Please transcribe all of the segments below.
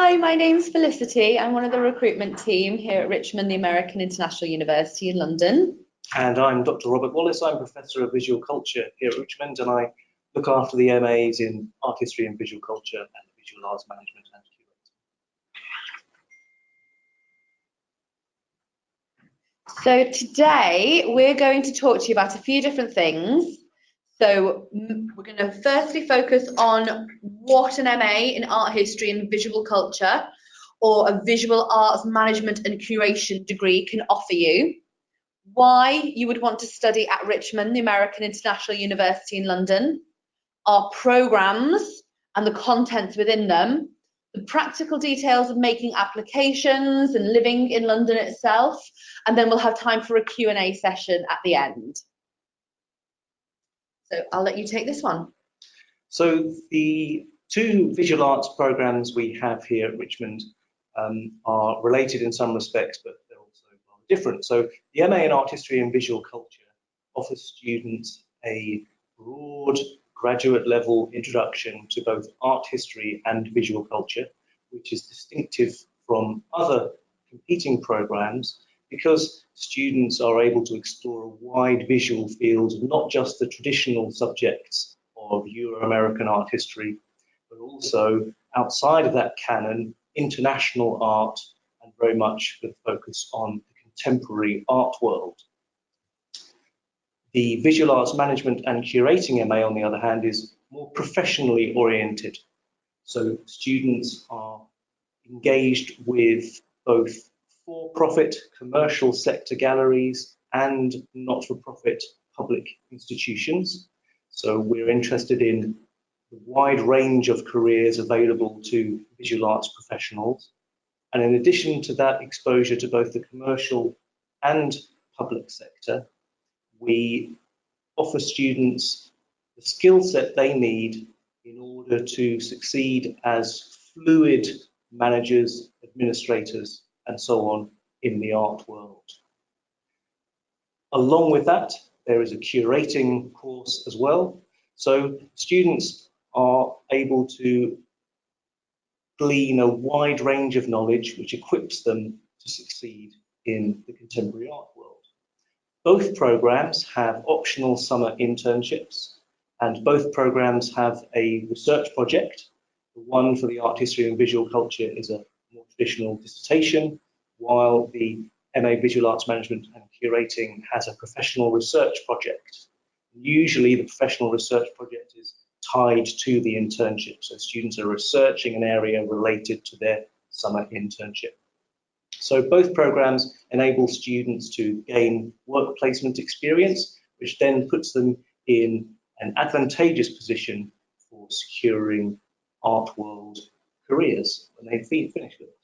Hi, my name's Felicity. I'm one of the recruitment team here at Richmond, the American International University in London. And I'm Dr. Robert Wallis. I'm Professor of Visual Culture here at Richmond, and I look after the MAs in Art History and Visual Culture and Visual Arts Management and Curating. So today we're going to talk to you about a few different things. So we're going to firstly focus on what an MA in Art History and Visual Culture or a Visual Arts Management and Curation degree can offer you, why you would want to study at Richmond, the American International University in London, our programmes and the contents within them, the practical details of making applications and living in London itself, and then we'll have time for a Q&A session at the end. So I'll let you take this one. So the two visual arts programmes we have here at Richmond are related in some respects, but they're also rather different. So the MA in Art History and Visual Culture offers students a broad graduate level introduction to both art history and visual culture, which is distinctive from other competing programmes because students are able to explore a wide visual field, not just the traditional subjects of Euro-American art history, but also outside of that canon, international art, and very much with focus on the contemporary art world. The Visual Arts Management and Curating MA, on the other hand, is more professionally oriented. So students are engaged with both for-profit commercial sector galleries and not-for-profit public institutions. So we're interested in the wide range of careers available to visual arts professionals. And in addition to that exposure to both the commercial and public sector, we offer students the skill set they need in order to succeed as fluid managers, administrators, and so on in the art world. Along with that, there is a curating course as well. So students are able to glean a wide range of knowledge which equips them to succeed in the contemporary art world. Both programs have optional summer internships, and both programs have a research project. The one for the art history and visual culture is a more traditional dissertation, while the MA Visual Arts Management and Curating has a professional research project. Usually the professional research project is tied to the internship, so students are researching an area related to their summer internship. So both programs enable students to gain work placement experience, which then puts them in an advantageous position for securing art world careers when they finish with us.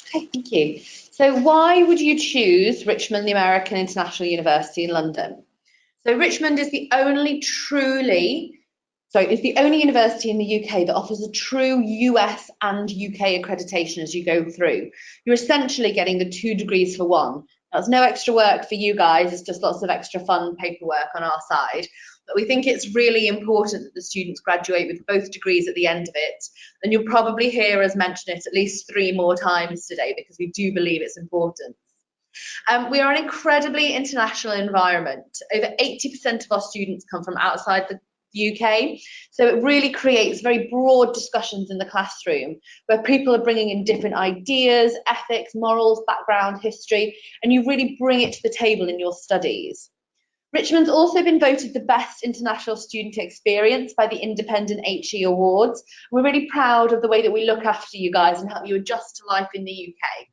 Okay, thank you. So why would you choose Richmond, the American International University in London? So Richmond is the only university in the UK that offers a true US and UK accreditation as you go through. You're essentially getting the 2 degrees for one. That's no extra work for you guys, it's just lots of extra fun paperwork on our side. But we think it's really important that the students graduate with both degrees at the end of it. And you'll probably hear us mention it at least 3 more times today because we do believe it's important. We are an incredibly international environment. Over 80% of our students come from outside the UK, so it really creates very broad discussions in the classroom where people are bringing in different ideas, ethics, morals, background, history, and you really bring it to the table in your studies. Richmond's also been voted the best international student experience by the independent HE Awards. We're really proud of the way that we look after you guys and help you adjust to life in the UK.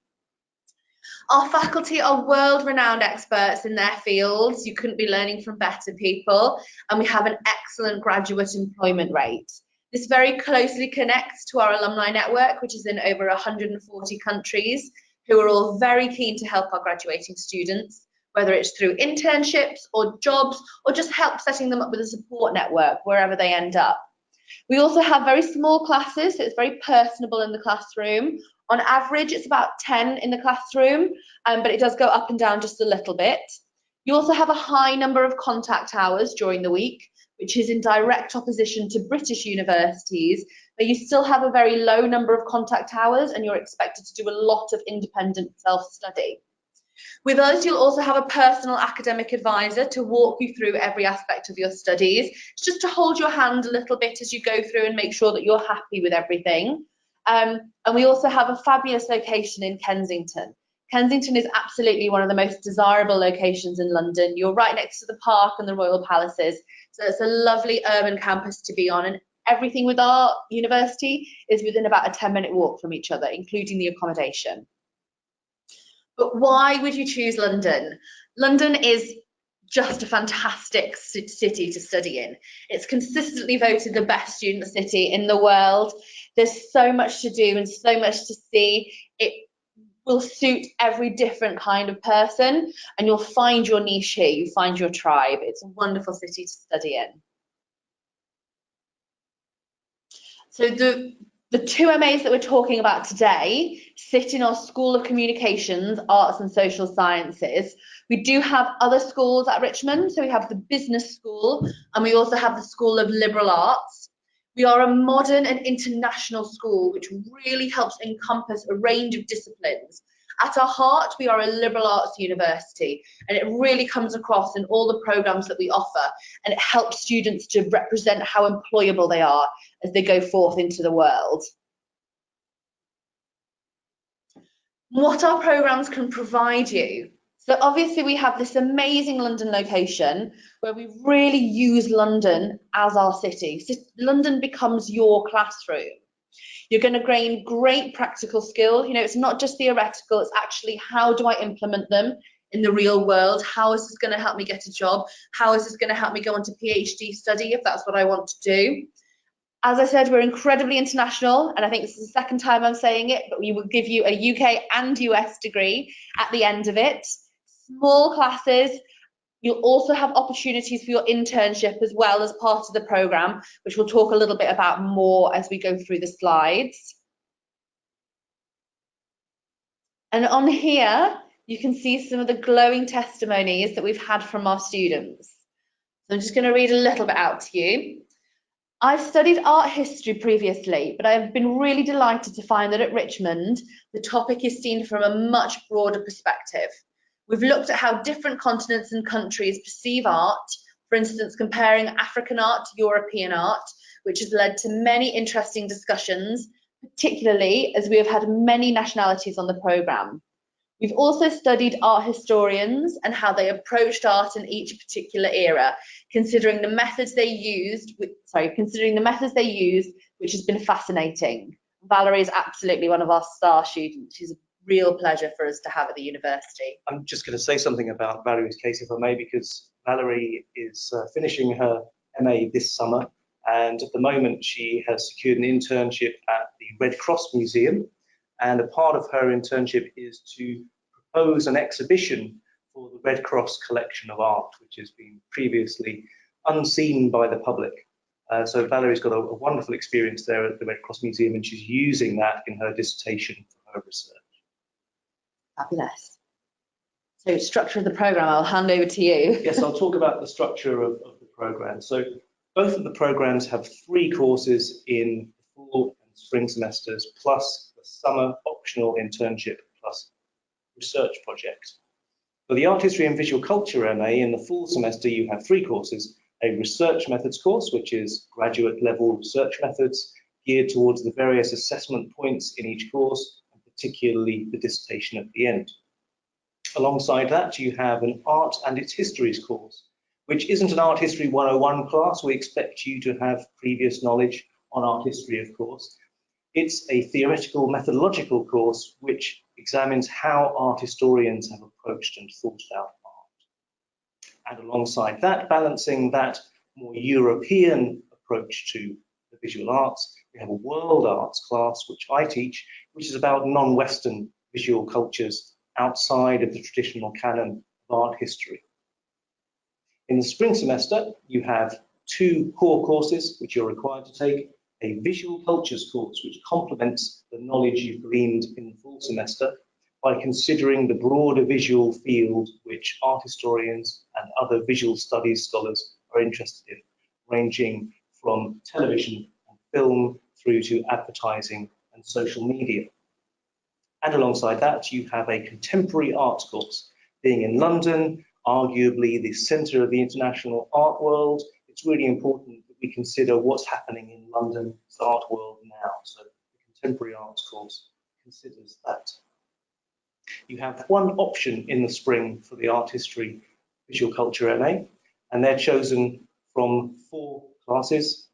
Our faculty are world-renowned experts in their fields. You couldn't be learning from better people, and we have an excellent graduate employment rate. This very closely connects to our alumni network, which is in over 140 countries, who are all very keen to help our graduating students, whether it's through internships or jobs, or just help setting them up with a support network wherever they end up. We also have very small classes, so it's very personable in the classroom. On average, it's about 10 in the classroom, but it does go up and down just a little bit. You also have a high number of contact hours during the week, which is in direct opposition to British universities, but you still have a very low number of contact hours and you're expected to do a lot of independent self-study. With us, you'll also have a personal academic advisor to walk you through every aspect of your studies, just to hold your hand a little bit as you go through and make sure that you're happy with everything. And we also have a fabulous location in Kensington. Kensington is absolutely one of the most desirable locations in London. You're right next to the park and the royal palaces, so it's a lovely urban campus to be on, and everything with our university is within about a 10-minute walk from each other, including the accommodation. But why would you choose London? London is just a fantastic city to study in. It's consistently voted the best student city in the world. There's so much to do and so much to see. It will suit every different kind of person, and you'll find your niche here, you find your tribe. It's a wonderful city to study in. So the two MAs that we're talking about today sit in our School of Communications, Arts and Social Sciences. We do have other schools at Richmond, so we have the Business School and we also have the School of Liberal Arts. We are a modern and international school which really helps encompass a range of disciplines. At our heart, we are a liberal arts university, and it really comes across in all the programs that we offer, and it helps students to represent how employable they are as they go forth into the world. What our programs can provide you. So obviously we have this amazing London location where we really use London as our city. So London becomes your classroom. You're going to gain great practical skills. You know, it's not just theoretical, it's actually how do I implement them in the real world? How is this going to help me get a job? How is this going to help me go on to PhD study if that's what I want to do? As I said, we're incredibly international, and I think this is the second time I'm saying it, but we will give you a UK and US degree at the end of it. Small classes. You'll also have opportunities for your internship as well as part of the programme, which we'll talk a little bit about more as we go through the slides. And on here, you can see some of the glowing testimonies that we've had from our students. So I'm just going to read a little bit out to you. I've studied art history previously, but I've been really delighted to find that at Richmond, the topic is seen from a much broader perspective. We've looked at how different continents and countries perceive art, for instance, comparing African art to European art, which has led to many interesting discussions, particularly as we have had many nationalities on the programme. We've also studied art historians and how they approached art in each particular era, considering the methods they used, which has been fascinating. Valerie is absolutely one of our star students. She's a real pleasure for us to have at the university. I'm just going to say something about Valerie's case, if I may, because Valerie is finishing her MA this summer, and at the moment she has secured an internship at the Red Cross Museum, and a part of her internship is to propose an exhibition for the Red Cross collection of art, which has been previously unseen by the public. So Valerie's got a wonderful experience there at the Red Cross Museum, and she's using that in her dissertation for her research. Fabulous. So structure of the programme, I'll hand over to you. Yes, I'll talk about the structure of the programme. So both of the programmes have 3 courses in the fall and spring semesters, plus the summer optional internship, plus research project. For the Art History and Visual Culture MA, in the fall semester you have 3 courses, a research methods course, which is graduate level research methods geared towards the various assessment points in each course, and particularly the dissertation at the end. Alongside that, you have an Art and its Histories course, which isn't an Art History 101 class. We expect you to have previous knowledge on art history, of course. It's a theoretical methodological course which examines how art historians have approached and thought about art. And alongside that, balancing that more European approach to the visual arts, we have a world arts class, which I teach, which is about non-Western visual cultures outside of the traditional canon of art history. In the spring semester, you have 2 core courses which you're required to take, a visual cultures course which complements the knowledge you've gleaned in the fall semester by considering the broader visual field which art historians and other visual studies scholars are interested in, ranging from television and film through to advertising and social media. And alongside that, you have a contemporary arts course. Being in London, arguably the centre of the international art world, it's really important that we consider what's happening in London's art world now. So the contemporary arts course considers that. You have one option in the spring for the art history visual culture MA, and they're chosen from 4 classes.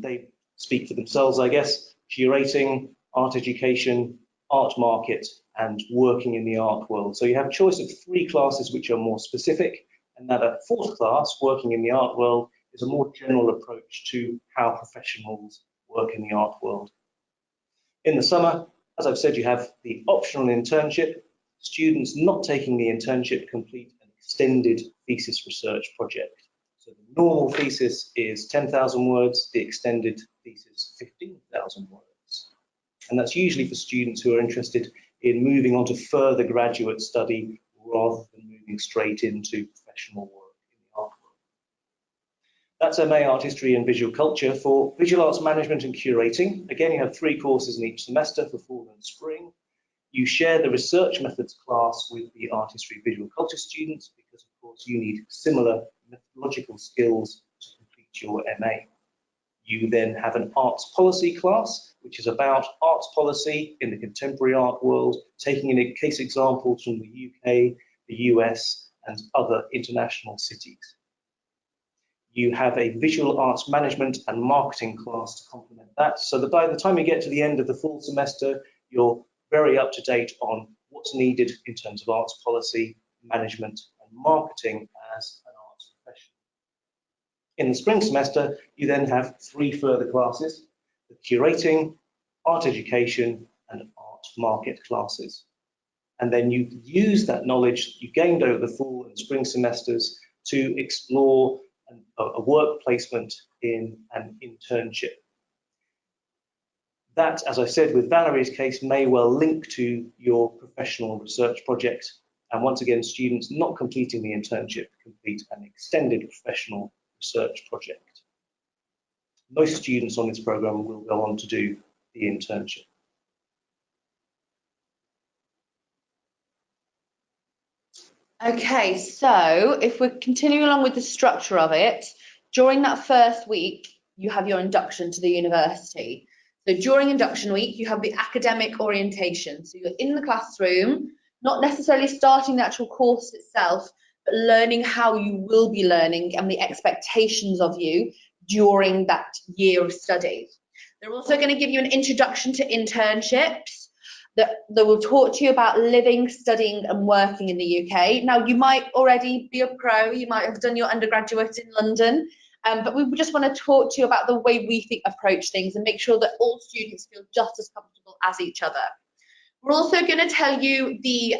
They speak for themselves, I guess: curating, art education, art market, and working in the art world. So you have a choice of 3 classes which are more specific, and that a 4th class, working in the art world, is a more general approach to how professionals work in the art world. In the summer, as I've said, you have the optional internship. Students not taking the internship complete an extended thesis research project. So the normal thesis is 10,000 words, the extended thesis 15,000 words. And that's usually for students who are interested in moving on to further graduate study rather than moving straight into professional work in the art world. That's MA Art History and Visual Culture. For Visual Arts Management and Curating, again, you have 3 courses in each semester for fall and spring. You share the research methods class with the art history visual culture students because, of course, you need similar methodological skills to complete your MA. You then have an arts policy class, which is about arts policy in the contemporary art world, taking in case examples from the UK, the US, and other international cities. You have a visual arts management and marketing class to complement that, so that by the time you get to the end of the full semester, you're very up to date on what's needed in terms of arts policy, management, and marketing as an arts professional. In the spring semester, you then have 3 further classes: the curating, art education, and art market classes. And then you use that knowledge you gained over the fall and spring semesters to explore a work placement in an internship. That, as I said with Valerie's case, may well link to your professional research project. And once again, students not completing the internship complete an extended professional research project. Most students on this program will go on to do the internship. Okay, so if we're continuing along with the structure of it, during that first week, you have your induction to the university. So during induction week, you have the academic orientation. So you're in the classroom, not necessarily starting the actual course itself, but learning how you will be learning and the expectations of you during that year of study. They're also going to give you an introduction to internships. That will talk to you about living, studying and working in the UK. Now, you might already be a pro, you might have done your undergraduate in London, but we just want to talk to you about the way we approach things and make sure that all students feel just as comfortable as each other. We're also going to tell you the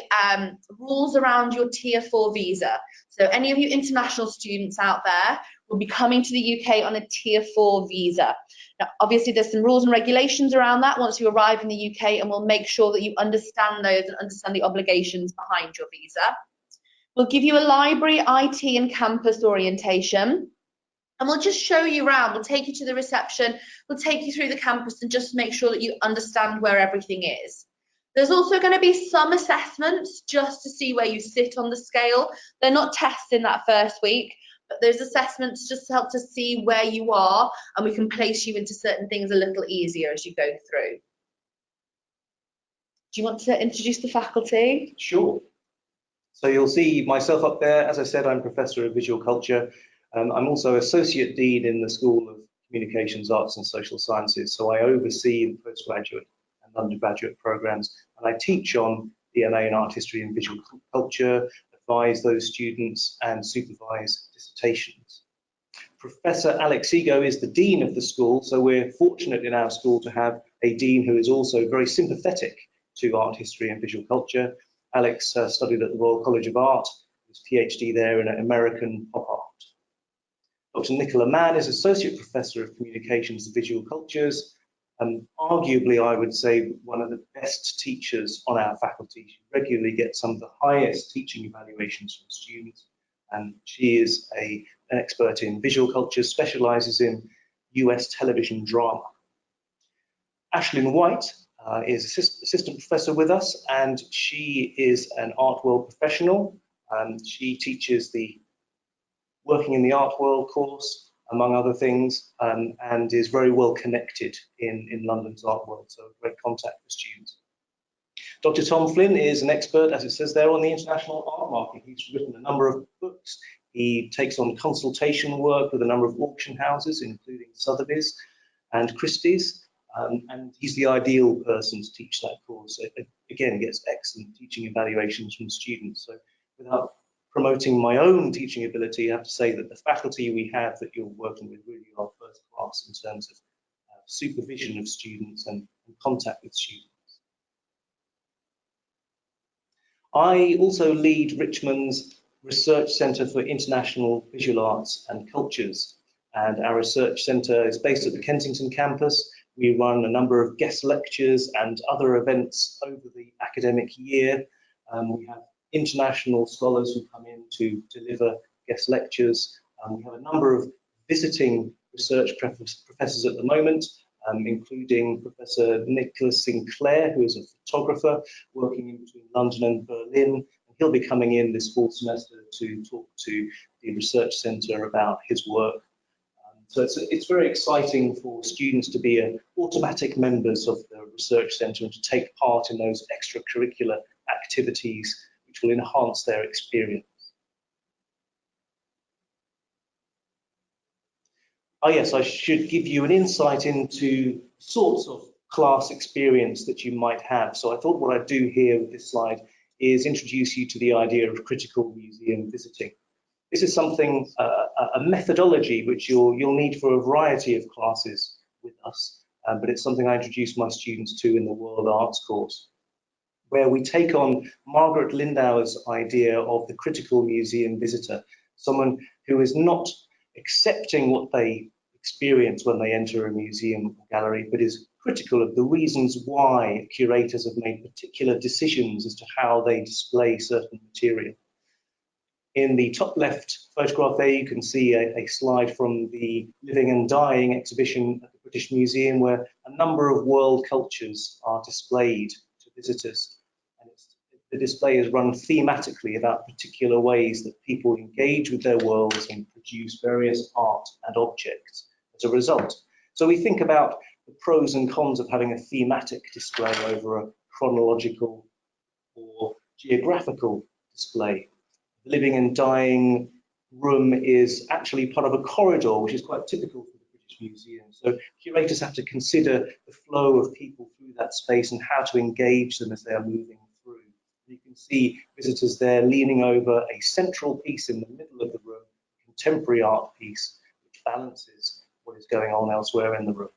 rules around your Tier 4 visa. So any of you international students out there will be coming to the UK on a Tier 4 visa. Now, obviously, there's some rules and regulations around that once you arrive in the UK, and we'll make sure that you understand those and understand the obligations behind your visa. We'll give you a library, IT and campus orientation. And we'll just show you around. We'll take you to the reception. We'll take you through the campus and just make sure that you understand where everything is. There's also going to be some assessments just to see where you sit on the scale. They're not tests in that first week, but there's assessments just to help to see where you are, and we can place you into certain things a little easier as you go through. Do you want to introduce the faculty? Sure. So you'll see myself up there. As I said, I'm Professor of Visual Culture. I'm also Associate Dean in the School of Communications, Arts and Social Sciences. So I oversee the postgraduate and undergraduate programs, and I teach on the MA in Art History and Visual Culture, advise those students and supervise dissertations. Professor Alex Ego is the Dean of the school, so we're fortunate in our school to have a Dean who is also very sympathetic to art history and visual culture. Alex studied at the Royal College of Art, his PhD there in American pop art. Dr. Nicola Mann is Associate Professor of Communications and Visual Cultures, and arguably, I would say, one of the best teachers on our faculty. She regularly gets some of the highest teaching evaluations from students, and she is an expert in visual culture, specialises in US television drama. Ashlyn White is assistant professor with us, and she is an art world professional. She teaches the Working in the Art World course, among other things, and is very well connected in London's art world, so a great contact for students. Dr. Tom Flynn is an expert, as it says there, on the international art market. He's written a number of books. He takes on consultation work with a number of auction houses, including Sotheby's and Christie's, and he's the ideal person to teach that course. It, again, gets excellent teaching evaluations from students. So without promoting my own teaching ability, I have to say that the faculty we have that you're working with really are first class in terms of supervision of students and contact with students. I also lead Richmond's Research Centre for International Visual Arts and Cultures, and our research centre is based at the Kensington campus. We run a number of guest lectures and other events over the academic year. We have international scholars who come in to deliver guest lectures. We have a number of visiting research professors at the moment, including Professor Nicholas Sinclair, who is a photographer working in between London and Berlin. And he'll be coming in this fall semester to talk to the research centre about his work. So it's very exciting for students to be automatic members of the research centre and to take part in those extracurricular activities which will enhance their experience. Oh yes, I should give you an insight into sorts of class experience that you might have. So I thought what I'd do here with this slide is introduce you to the idea of critical museum visiting. This is something, a methodology which you'll need for a variety of classes with us, but it's something I introduce my students to in the World Arts course, where we take on Margaret Lindauer's idea of the critical museum visitor, someone who is not accepting what they experience when they enter a museum or gallery, but is critical of the reasons why curators have made particular decisions as to how they display certain material. In the top left photograph there, you can see a slide from the Living and Dying exhibition at the British Museum, where a number of world cultures are displayed to visitors. And the display is run thematically about particular ways that people engage with their worlds and produce various art and objects as a result. So we think about the pros and cons of having a thematic display over a chronological or geographical display. The Living and Dying room is actually part of a corridor, which is quite typical for the British Museum. So curators have to consider the flow of people through that space and how to engage them as they are moving through. You can see visitors there leaning over a central piece in the middle of the room, a contemporary art piece, which balances what is going on elsewhere in the room.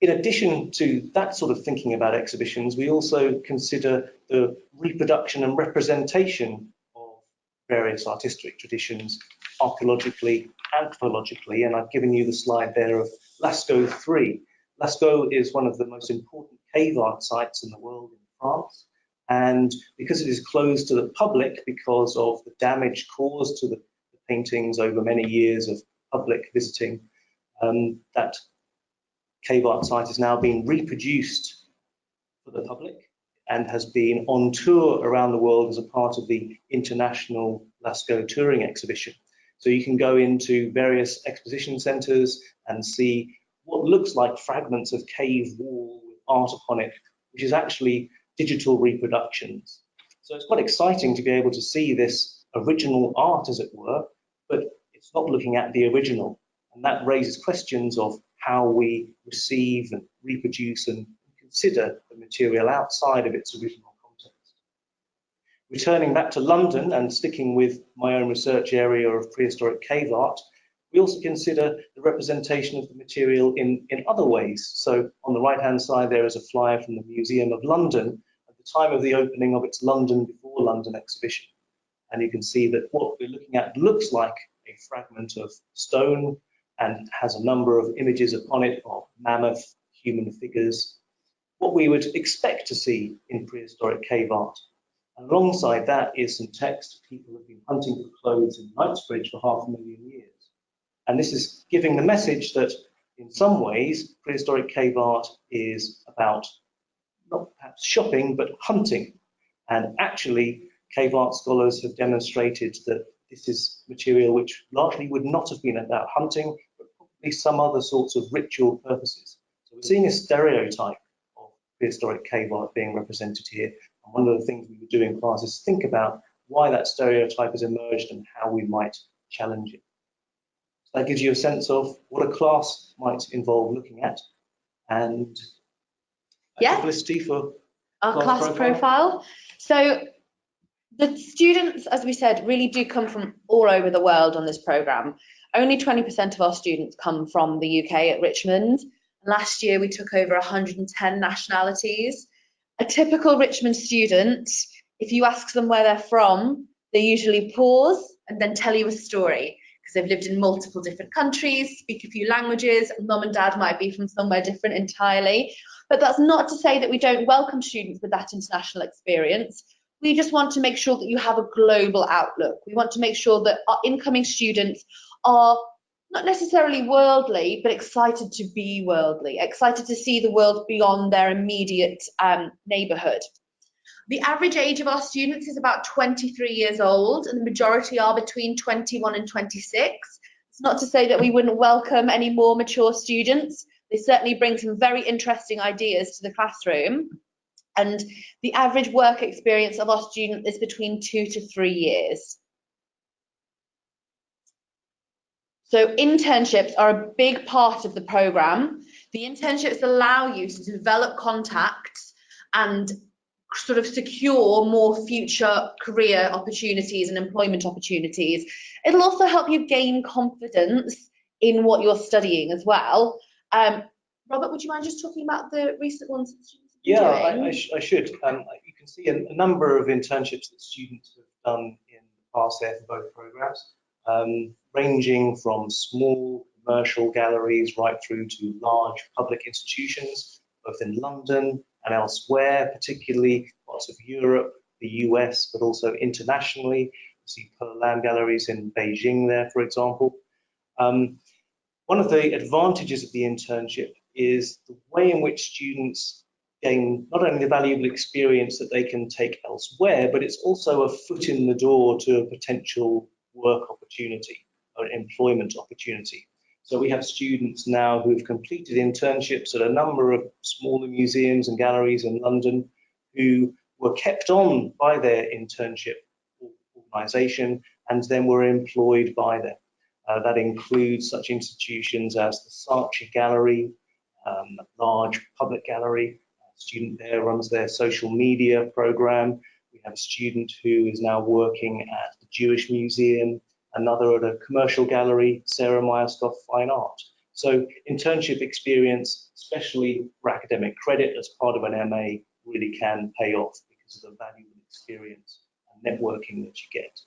In addition to that sort of thinking about exhibitions, we also consider the reproduction and representation of various artistic traditions, archaeologically, anthropologically, and I've given you the slide there of Lascaux 3. Lascaux is one of the most important cave art sites in the world in France, and because it is closed to the public because of the damage caused to the paintings over many years of public visiting, that cave art site has now been reproduced for the public and has been on tour around the world as a part of the International Lascaux Touring Exhibition. So you can go into various exposition centres and see what looks like fragments of cave wall with art upon it, which is actually digital reproductions. So it's quite exciting to be able to see this original art, as it were, but it's not looking at the original. And that raises questions of how we receive and reproduce and consider the material outside of its original context. Returning back to London and sticking with my own research area of prehistoric cave art, we also consider the representation of the material in other ways. So on the right-hand side, there is a flyer from the Museum of London at the time of the opening of its London Before London exhibition. And you can see that what we're looking at looks like a fragment of stone and has a number of images upon it of mammoth human figures, what we would expect to see in prehistoric cave art. And alongside that is some text. People have been hunting for clothes in Knightsbridge for 500,000 years. And this is giving the message that In some ways, prehistoric cave art is about not perhaps shopping, but hunting. And actually, cave art scholars have demonstrated that this is material which largely would not have been about hunting, but probably some other sorts of ritual purposes. So we're seeing a stereotype of prehistoric cave art being represented here. And one of the things we would do in class is think about why that stereotype has emerged and how we might challenge it. So that gives you a sense of what a class might involve looking at. And Yeah. Felicity for our class profile. So the students, as we said, really do come from all over the world on this programme. Only 20% of our students come from the UK at Richmond. Last year we took over 110 nationalities. A typical Richmond student, if you ask them where they're from, they usually pause and then tell you a story because they've lived in multiple different countries, speak a few languages. Mum and dad might be from somewhere different entirely. But that's not to say that we don't welcome students with that international experience. We just want to make sure that you have a global outlook. We want to make sure that our incoming students are not necessarily worldly, but excited to be worldly, excited to see the world beyond their immediate neighbourhood. The average age of our students is about 23 years old, and the majority are between 21 and 26. It's not to say that we wouldn't welcome any more mature students. They certainly bring some very interesting ideas to the classroom. And the average work experience of our student is between 2 to 3 years. So internships are a big part of the programme. The internships allow you to develop contacts and sort of secure more future career opportunities and employment opportunities. It'll also help you gain confidence in what you're studying as well. Robert, would you mind just talking about the recent ones that students have been doing? I should. You can see a number of internships that students have done in the past there for both programmes, ranging from small commercial galleries right through to large public institutions, both in London and elsewhere, particularly parts of Europe, the US, but also internationally. You see Pearl Lam galleries in Beijing there, for example. One of the advantages of the internship is the way in which students gain not only the valuable experience that they can take elsewhere, but it's also a foot in the door to a potential work opportunity or employment opportunity. So we have students now who have completed internships at a number of smaller museums and galleries in London who were kept on by their internship organisation and then were employed by them. That includes such institutions as the Saatchi Gallery, a large public gallery. A student there runs their social media program. We have a student who is now working at the Jewish Museum, another at a commercial gallery, Sarah Myerscough Fine Art. So internship experience, especially for academic credit as part of an MA, really can pay off because of the valuable experience and networking that you get.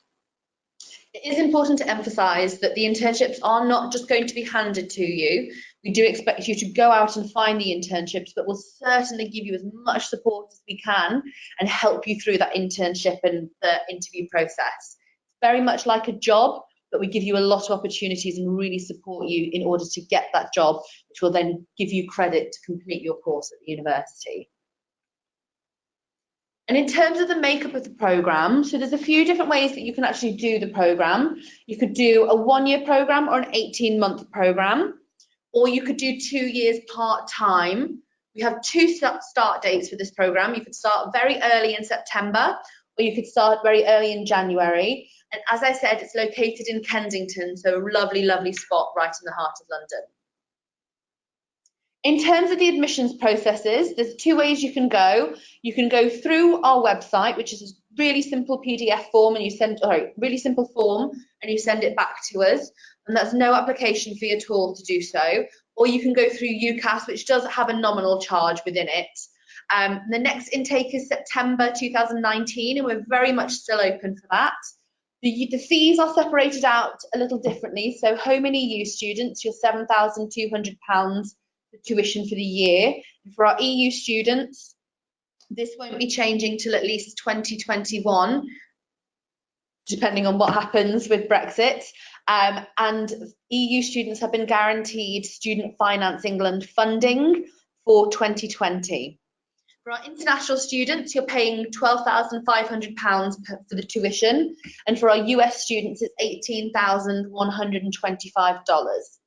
It is important to emphasise that the internships are not just going to be handed to you. We do expect you to go out and find the internships, but we'll certainly give you as much support as we can and help you through that internship and the interview process. It's very much like a job, but we give you a lot of opportunities and really support you in order to get that job, which will then give you credit to complete your course at the university. And in terms of the makeup of the programme, so there's a few different ways that you can actually do the programme. You could do a 1-year programme or an 18-month programme, or you could do 2 years part-time. We have 2 start dates for this programme. You could start very early in September, or you could start very early in January. And as I said, it's located in Kensington, so a lovely, lovely spot right in the heart of London. In terms of the admissions processes, there's 2 ways you can go. You can go through our website, which is a really simple PDF form, and you send, really simple form, and you send it back to us. And that's no application fee at all to do so. Or you can go through UCAS, which does have a nominal charge within it. The next intake is September 2019, and we're very much still open for that. The fees are separated out a little differently. So Home and EU students, you're £7,200 tuition for the year. And for our EU students, this won't be changing till at least 2021. depending on what happens with Brexit. And EU students have been guaranteed Student Finance England funding for 2020. For our international students, you're paying £12,500 for the tuition, and for our US students, it's $18,125.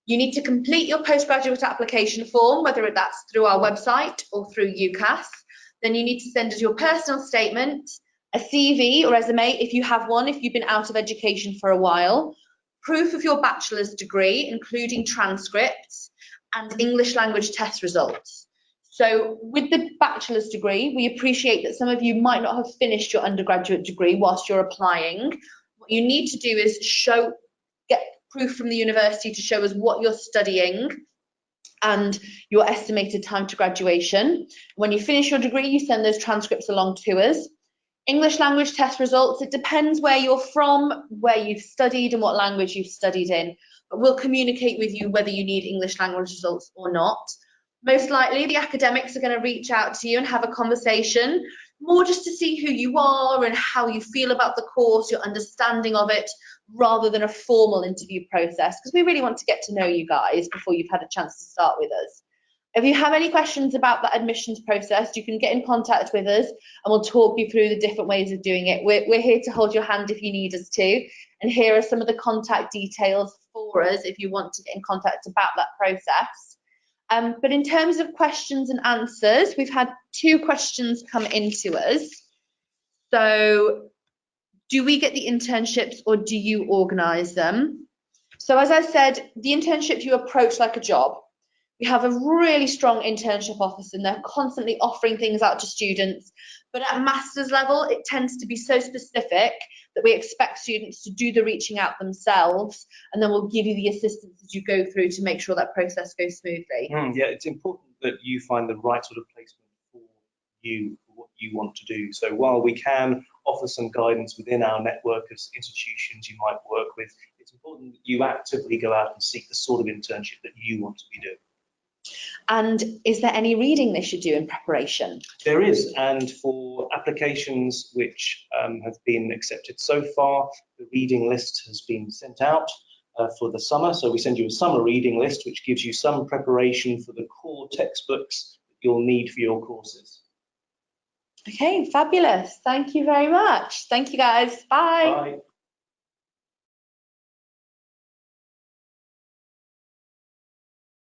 You need to complete your postgraduate application form, whether that's through our website or through UCAS. Then you need to send us your personal statement, a CV or resume if you have one, if you've been out of education for a while, proof of your bachelor's degree, including transcripts, and English language test results. So with the bachelor's degree, we appreciate that some of you might not have finished your undergraduate degree whilst you're applying. What you need to do is get proof from the university to show us what you're studying and your estimated time to graduation. When you finish your degree, you send those transcripts along to us. English language test results, it depends where you're from, where you've studied and what language you've studied in, but we'll communicate with you whether you need English language results or not. Most likely the academics are going to reach out to you and have a conversation, more just to see who you are and how you feel about the course, your understanding of it, rather than a formal interview process, because we really want to get to know you guys before you've had a chance to start with us. If you have any questions about that admissions process, you can get in contact with us and we'll talk you through the different ways of doing it. We're here to hold your hand if you need us to, and here are some of the contact details for us if you want to get in contact about that process. But in terms of questions and answers, we've had 2 questions come into us. So, do we get the internships or do you organise them? So as I said, the internship you approach like a job. We have a really strong internship office and they're constantly offering things out to students. But at master's level, it tends to be so specific that we expect students to do the reaching out themselves, and then we'll give you the assistance as you go through to make sure that process goes smoothly. Yeah, it's important that you find the right sort of placement for you, for what you want to do. So while we can offer some guidance within our network of institutions you might work with, it's important that you actively go out and seek the sort of internship that you want to be doing. And is there any reading they should do in preparation? There is, and for applications which have been accepted so far, the reading list has been sent out for the summer. So we send you a summer reading list which gives you some preparation for the core textbooks that you'll need for your courses. Okay, fabulous. Thank you very much. Thank you guys. Bye. Bye.